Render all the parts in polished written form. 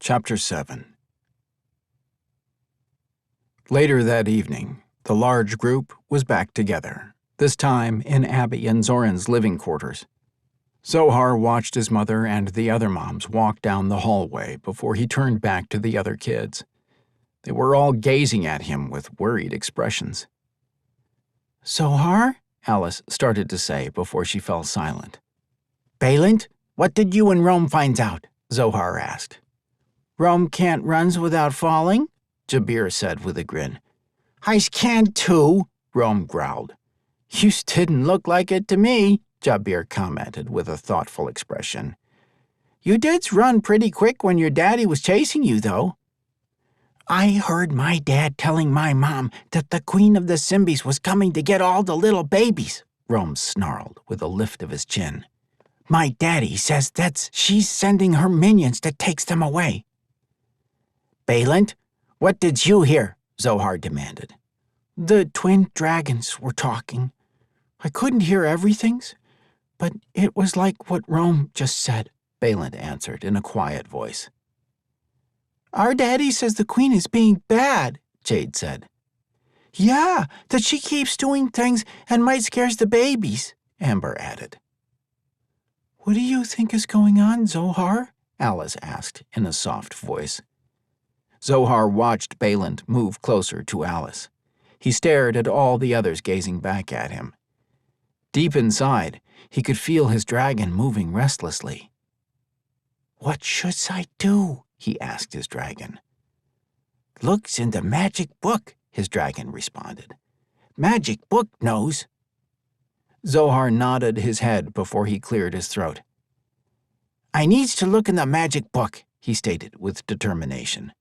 Chapter 7. Later that evening, the large group was back together, this time in Abby and Zoran's living quarters. Zohar watched his mother and the other moms walk down the hallway before he turned back to the other kids. They were all gazing at him with worried expressions. "Zohar?" Alice started to say before she fell silent. "Balint, what did you and Rome find out?" Zohar asked. "Rome can't runs without falling," Jabir said with a grin. "Ice can too," Rome growled. "Yous didn't look like it to me," Jabir commented with a thoughtful expression. "You did run pretty quick when your daddy was chasing you, though." "I heard my dad telling my mom that the Queen of the Symbies was coming to get all the little babies," Rome snarled with a lift of his chin. "My daddy says she's sending her minions that takes them away." "Balint, what did you hear?" Zohar demanded. "The twin dragons were talking. I couldn't hear everything's, but it was like what Rome just said," Balint answered in a quiet voice. "Our daddy says the queen is being bad," Jade said. "Yeah, that she keeps doing things and might scares the babies," Amber added. "What do you think is going on, Zohar?" Alice asked in a soft voice. Zohar watched Balint move closer to Alice. He stared at all the others gazing back at him. Deep inside, he could feel his dragon moving restlessly. "What should I do?" he asked his dragon. "Looks in the magic book," his dragon responded. "Magic book knows." Zohar nodded his head before he cleared his throat. "I needs to look in the magic book," he stated with determination.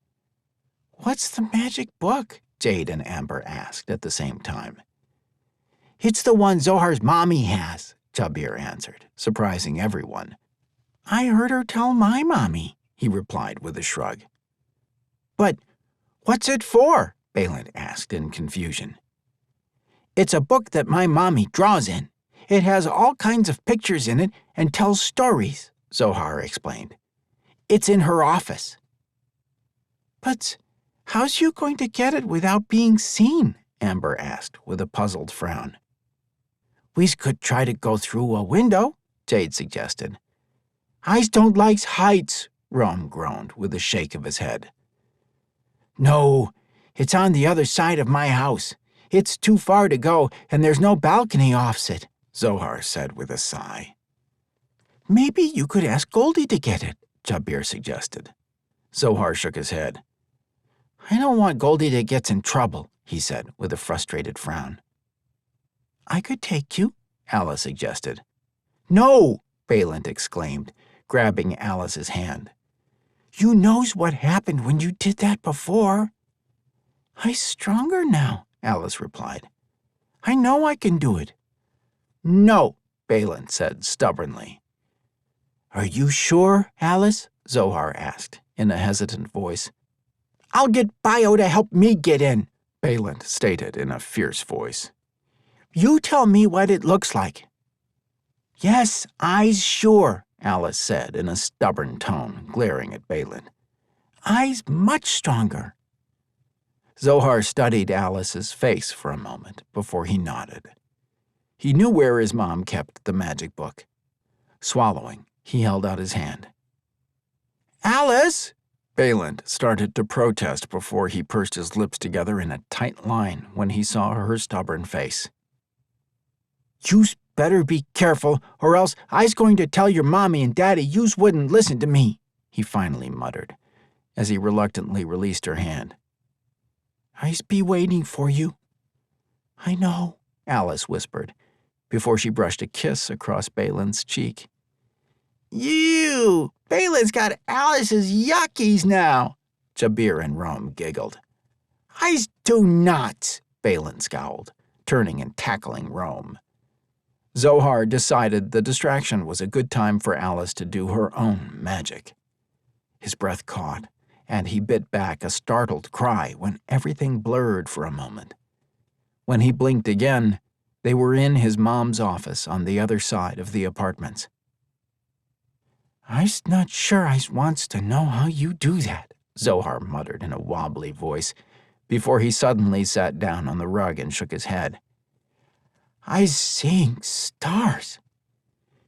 "What's the magic book?" Jade and Amber asked at the same time. "It's the one Zohar's mommy has," Jabir answered, surprising everyone. "I heard her tell my mommy," he replied with a shrug. "But what's it for?" Balint asked in confusion. "It's a book that my mommy draws in. It has all kinds of pictures in it and tells stories," Zohar explained. "It's in her office." "But how's you going to get it without being seen?" Amber asked with a puzzled frown. "We could try to go through a window," Jade suggested. "I don't like heights," Rome groaned with a shake of his head. "No, it's on the other side of my house. It's too far to go, and there's no balcony opposite," Zohar said with a sigh. "Maybe you could ask Goldie to get it," Jabir suggested. Zohar shook his head. "I don't want Goldie to get in trouble," he said with a frustrated frown. "I could take you," Alice suggested. "No!" Balint exclaimed, grabbing Alice's hand. "You knows what happened when you did that before." "I'm stronger now," Alice replied. "I know I can do it." "No," Balint said stubbornly. "Are you sure, Alice?" Zohar asked in a hesitant voice. "I'll get Bio to help me get in," Balint stated in a fierce voice. "You tell me what it looks like." "Yes, I's sure," Alice said in a stubborn tone, glaring at Balint. "I's much stronger." Zohar studied Alice's face for a moment before he nodded. He knew where his mom kept the magic book. Swallowing, he held out his hand. "Alice!" Balint started to protest before he pursed his lips together in a tight line when he saw her stubborn face. "You's better be careful, or else I's going to tell your mommy and daddy yous wouldn't listen to me," he finally muttered, as he reluctantly released her hand. "I's be waiting for you." "I know," Alice whispered, before she brushed a kiss across Balint's cheek. "You! Balint's got Alice's yuckies now," Jabir and Rome giggled. "I's do not," Balint scowled, turning and tackling Rome. Zohar decided the distraction was a good time for Alice to do her own magic. His breath caught, and he bit back a startled cry when everything blurred for a moment. When he blinked again, they were in his mom's office on the other side of the apartments. "I's not sure I wants to know how you do that," Zohar muttered in a wobbly voice, before he suddenly sat down on the rug and shook his head. "I's seeing stars."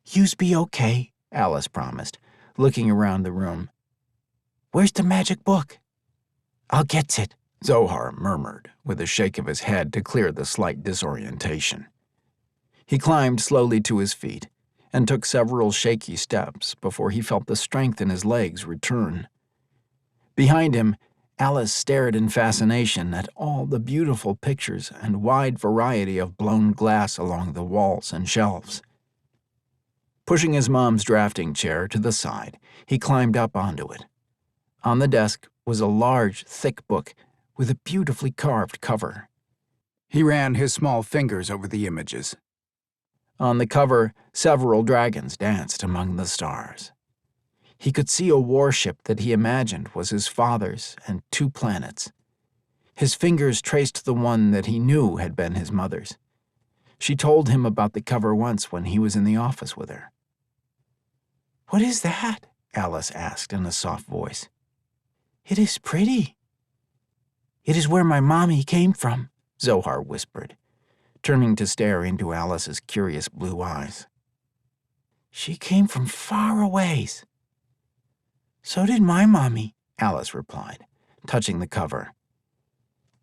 "Yous be okay," Alice promised, looking around the room. "Where's the magic book?" "I'll get it," Zohar murmured, with a shake of his head to clear the slight disorientation. He climbed slowly to his feet and took several shaky steps before he felt the strength in his legs return. Behind him, Alice stared in fascination at all the beautiful pictures and wide variety of blown glass along the walls and shelves. Pushing his mom's drafting chair to the side, he climbed up onto it. On the desk was a large, thick book with a beautifully carved cover. He ran his small fingers over the images. On the cover, several dragons danced among the stars. He could see a warship that he imagined was his father's and 2 planets. His fingers traced the one that he knew had been his mother's. She told him about the cover once when he was in the office with her. "What is that?" Alice asked in a soft voice. "It is pretty." "It is where my mommy came from," Zohar whispered, turning to stare into Alice's curious blue eyes. "She came from far a ways." "So did my mommy," Alice replied, touching the cover.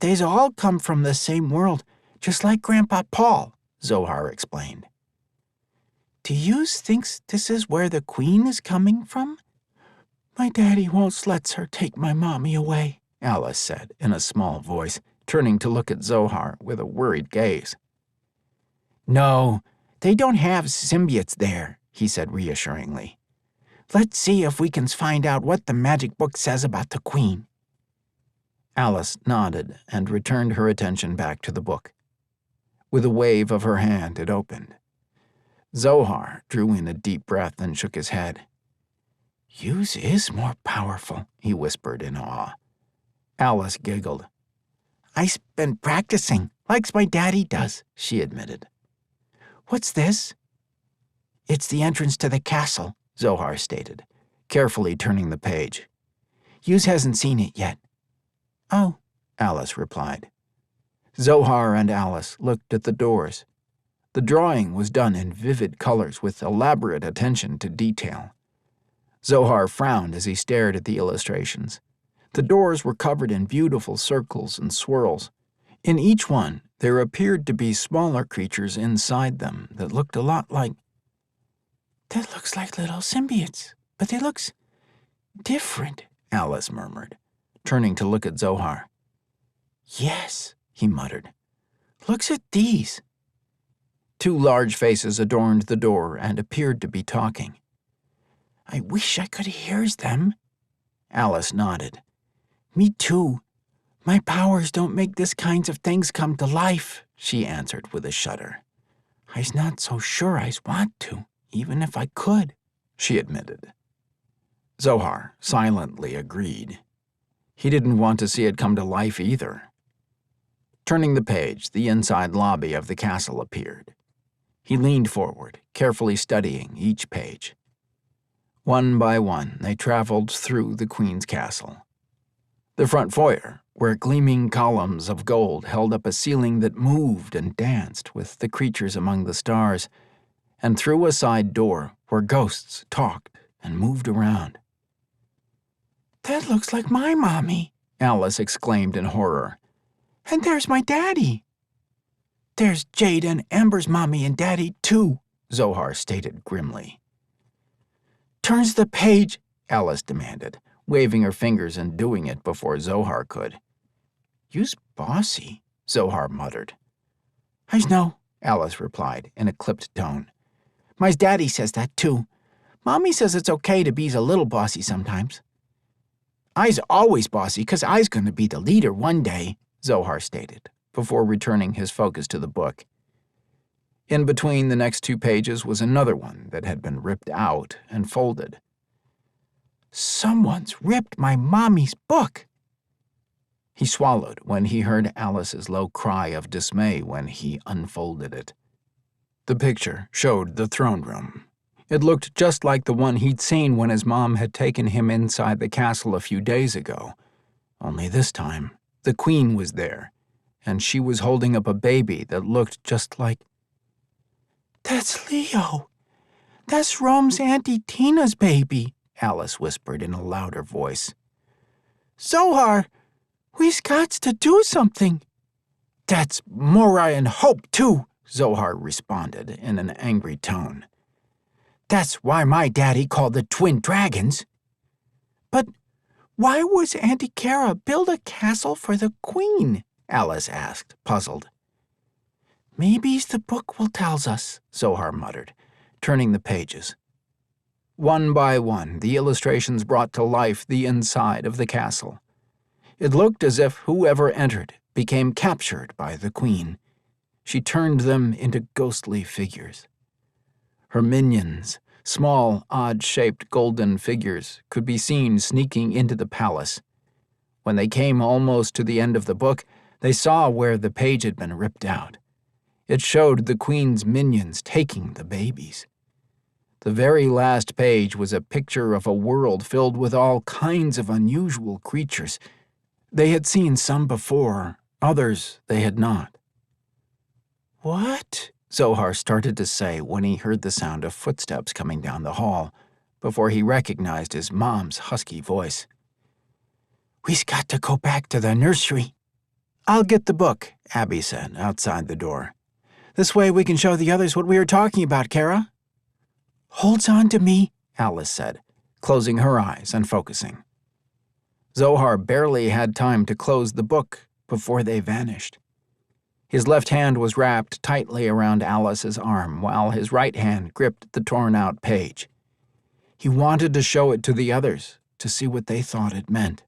"They's all come from the same world, just like Grandpa Paul," Zohar explained. "Do yous think this is where the Queen is coming from?" "My daddy won't let her take my mommy away," Alice said in a small voice, turning to look at Zohar with a worried gaze. "No, they don't have symbiotes there," he said reassuringly. "Let's see if we can find out what the magic book says about the Queen." Alice nodded and returned her attention back to the book. With a wave of her hand, it opened. Zohar drew in a deep breath and shook his head. "Yous is more powerful," he whispered in awe. Alice giggled. "I's been practicing, like my daddy does," she admitted. "What's this?" "It's the entrance to the castle," Zohar stated, carefully turning the page. "Yous hasn't seen it yet." "Oh," Alice replied. Zohar and Alice looked at the doors. The drawing was done in vivid colors with elaborate attention to detail. Zohar frowned as he stared at the illustrations. The doors were covered in beautiful circles and swirls. In each one, there appeared to be smaller creatures inside them that looked a lot like... "That looks like little symbiotes, but it looks different," Alice murmured, turning to look at Zohar. "Yes," he muttered. "Looks at these." 2 large faces adorned the door and appeared to be talking. "I wish I could hear them." Alice nodded. "Me too. My powers don't make this kinds of things come to life," she answered with a shudder. "I's not so sure I's want to, even if I could," she admitted. Zohar silently agreed. He didn't want to see it come to life either. Turning the page, the inside lobby of the castle appeared. He leaned forward, carefully studying each page. One by one, they traveled through the Queen's castle. The front foyer, where gleaming columns of gold held up a ceiling that moved and danced with the creatures among the stars, and through a side door where ghosts talked and moved around. "That looks like my mommy," Alice exclaimed in horror. "And there's my daddy." "There's Jade and Amber's mommy and daddy, too," Zohar stated grimly. "Turns the page," Alice demanded, waving her fingers and doing it before Zohar could. "You's bossy," Zohar muttered. "I know," Alice replied in a clipped tone. "My daddy says that, too. Mommy says it's okay to be a little bossy sometimes." "I's always bossy, 'cause I's gonna be the leader one day," Zohar stated, before returning his focus to the book. In between the next 2 pages was another one that had been ripped out and folded. "Someone's ripped my mommy's book." He swallowed when he heard Alice's low cry of dismay when he unfolded it. The picture showed the throne room. It looked just like the one he'd seen when his mom had taken him inside the castle a few days ago. Only this time, the queen was there, and she was holding up a baby that looked just like... "That's Leo. That's Rome's Auntie Tina's baby," Alice whispered in a louder voice. "Zohar, we've got to do something." "That's Morah and Hope, too," Zohar responded in an angry tone. "That's why my daddy called the twin dragons." "But why was Auntie Kara build a castle for the queen?" Alice asked, puzzled. "Maybe the book will tell us," Zohar muttered, turning the pages. One by one, the illustrations brought to life the inside of the castle. It looked as if whoever entered became captured by the queen. She turned them into ghostly figures. Her minions, small, odd-shaped golden figures, could be seen sneaking into the palace. When they came almost to the end of the book, they saw where the page had been ripped out. It showed the queen's minions taking the babies. The very last page was a picture of a world filled with all kinds of unusual creatures. They had seen some before, others they had not. "What?" Zohar started to say when he heard the sound of footsteps coming down the hall, before he recognized his mom's husky voice. "We've got to go back to the nursery." "I'll get the book," Abby said, outside the door. "This way we can show the others what we were talking about, Kara." "Holds on to me," Alice said, closing her eyes and focusing. Zohar barely had time to close the book before they vanished. His left hand was wrapped tightly around Alice's arm, while his right hand gripped the torn-out page. He wanted to show it to the others to see what they thought it meant.